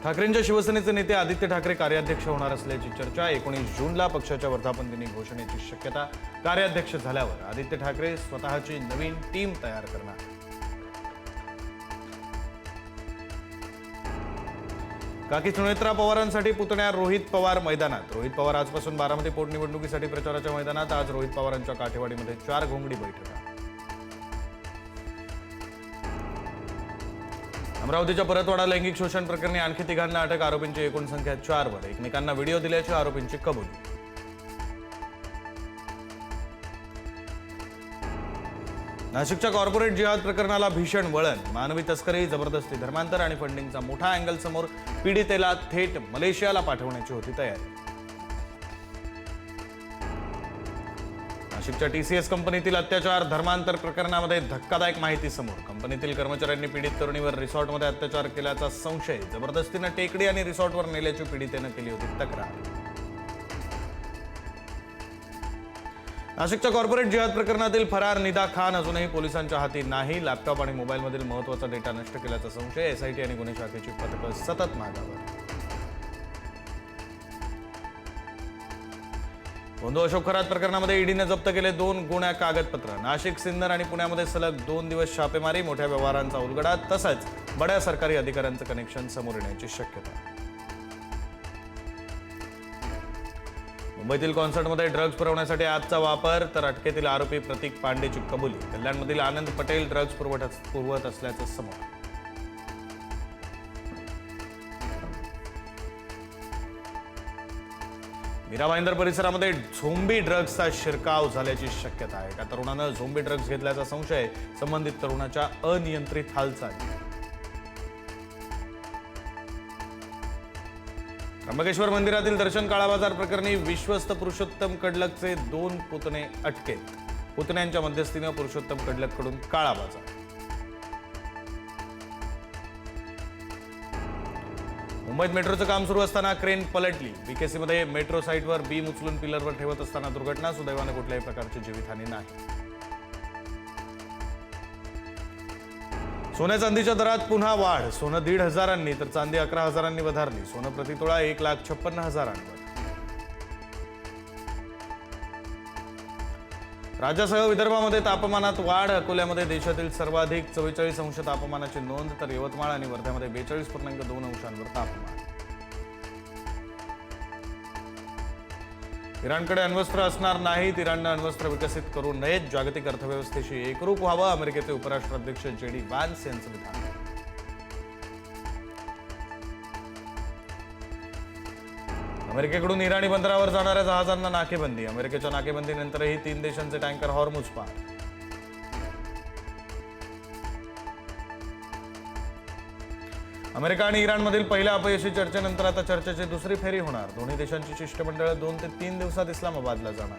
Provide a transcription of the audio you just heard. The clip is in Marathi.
ठाकरेंच्या शिवसेनेचे नेते आदित्य ठाकरे कार्याध्यक्ष होणार असल्याची चर्चा। 19 जूनला पक्षाच्या वर्धापन दिनी घोषणेची शक्यता। कार्याध्यक्ष झाल्यावर आदित्य ठाकरे स्वतःची नवीन टीम तयार करणार। काकी सुनेत्रा पवारांसाठी पुतण्या रोहित पवार मैदानात। रोहित पवार आजपासून बारामती पोटनिवडणुकीसाठी प्रचाराच्या मैदानात। आज रोहित पवारांच्या काठेवाडीमध्ये 4 घोंगडी बैठका। अमरावतीच्या परतवाडा लैंगिक शोषण प्रकरणी आणखी 3 अटक। आरोपींची एकूण संख्या 4 वर। एकमेकांना व्हिडिओ दिल्याची आरोपींची कबुली। नाशिकच्या कॉर्पोरेट जिहाद प्रकरणाला भीषण वळण। मानवी तस्करी, जबरदस्ती, धर्मांतर आणि फंडिंगचा मोठा अँगल समोर। पीडितेला थेट मलेशियाला पाठवण्याची होती तयारी। नाशिकच्या TCS कंपनीतील अत्याचार, धर्मांतर प्रकरणामध्ये धक्कादायक माहिती समोर। कंपनीतील कर्मचाऱ्यांनी पीडित तरुणीवर रिसॉर्टमध्ये अत्याचार केल्याचा संशय। जबरदस्तीने टेकडी आणि रिसॉर्टवर नेल्याची पीडितेने केली होती तक्रार। नाशिकच्या कॉर्पोरेट जिहाद प्रकरणातील फरार निदा खान अजूनही पोलिसांच्या हाती नाही। लॅपटॉप आणि मोबाईलमधील महत्त्वाचा डेटा नष्ट केल्याचा संशय। SIT आणि गुन्हे शाखेची पथकं सतत मागावर। गोंदो अशोक खरात प्रकरणामध्ये ईडीने जप्त केले 2 गुन्हा कागदपत्र। नाशिक, सिन्नर आणि पुण्यामध्ये सलग 2 दिवस छापेमारी। मोठ्या व्यवहारांचा उलगडा, तसंच बड्या सरकारी अधिकाऱ्यांचं कनेक्शन समोर येण्याची शक्यता। मुंबईतील कॉन्सर्टमध्ये ड्रग्ज पुरवण्यासाठी ॲपचा वापर, तर अटकेतील आरोपी प्रतीक पांडेची कबुली। कल्याणमधील आनंद पटेल ड्रग्ज पुरवत असल्याचं समोर। मीरा भाईंदर परिसरामध्ये झोंबी ड्रग्जचा शिरकाव झाल्याची शक्यता आहे। एका तरुणानं झोंबी ड्रग्ज घेतल्याचा संशय। संबंधित तरुणाच्या अनियंत्रित हालचाली। त्र्यंबकेश्वर मंदिरातील दर्शन काळाबाजार प्रकरणी विश्वस्त पुरुषोत्तम कडलकचे 2 पुतणे अटकेत। पुतण्यांच्या मध्यस्थीने पुरुषोत्तम कडलककडून काळाबाजार। मुंबईत मेट्रोचं काम सुरू असताना क्रेन पलटली। BKC मध्ये मेट्रो साईटवर बीम उचलून पिलरवर ठेवत असताना दुर्घटना। सुदैवाने कुठल्याही प्रकारची जीवितहानी नाही। सोन्या चांदीच्या दरात पुन्हा वाढ। सोनं 1,500 तर चांदी 11,000 वधारली। सोनं प्रतितोळा 1,56,000 राज्यासह विदर्भामध्ये तापमानात वाढ। अकोल्यामध्ये देशातील सर्वाधिक 44 अंश तापमानाची नोंद, तर यवतमाळ आणि वर्ध्यामध्ये 42.2 अंशांवर तापमान। इराणकडे अण्वस्त्र असणार नाहीत। इराणनं अण्वस्त्र विकसित करू नयेत। जागतिक अर्थव्यवस्थेशी एकरूप व्हावं, अमेरिकेचे उपराष्ट्राध्यक्ष JD व्हान्स यांचं विधान। अमेरिकेकडून इराणी बंदरावर जाणाऱ्या जहाजांना नाकेबंदी। अमेरिकेच्या नाकेबंदीनंतरही 3 देशांचे टँकर हॉर्मुझ पार। अमेरिका आणि इराणमधील पहिल्या अपयशी चर्चेनंतर आता चर्चेची दुसरी फेरी होणार। दोन्ही देशांची शिष्टमंडळं 2 ते 3 दिवसात इस्लामाबादला जाणार।